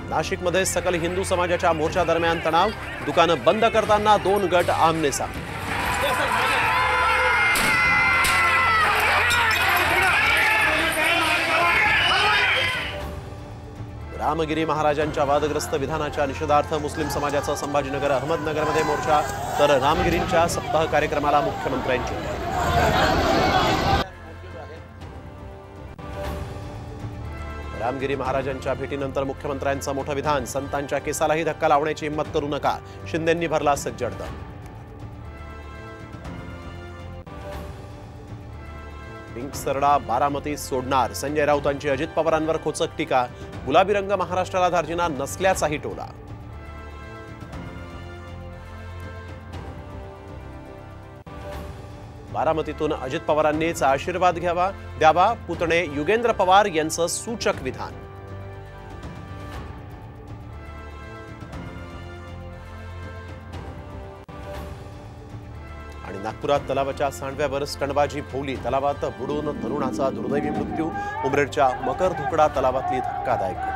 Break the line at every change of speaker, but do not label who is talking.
नाशिकमध्ये सकल हिंदू समाजाच्या मोर्चा दरम्यान तणाव, दुकानं बंद करताना 2 गट आमनेसामने। रामगिरी महाराजांच्या वादग्रस्त विधानाच्या निषेधार्थ मुस्लिम समाजाचा संभाजीनगर अहमदनगरमध्ये मोर्चा, तर रामगिरींच्या सप्ताह कार्यक्रमाला मुख्यमंत्र्यांची। रामगिरी महाराजांच्या भेटीनंतर मुख्यमंत्र्यांचं मोठं विधान, संतांच्या केसालाही धक्का लावण्याची हिंमत करू नका, शिंदेंनी भरला सज्जड दम। पिंक सरडा बारामती सोडणार, संजय राऊतांची अजित पवारांवर खोचक टीका, गुलाबी रंग महाराष्ट्राला धार्जिना नसल्याचाही टोला। बारामतीतून अजित पवारांनीच आशीर्वाद द्यावा, पुतणे युगेंद्र पवार यांचं सूचक विधान। आणि नागपुरात तलावाच्या सांडव्यावर स्टंटबाजी भोवली, तलावात बुडून तरुणाचा दुर्दैवी मृत्यू, उमरेडच्या मकर धुकडा तलावातली धक्कादायक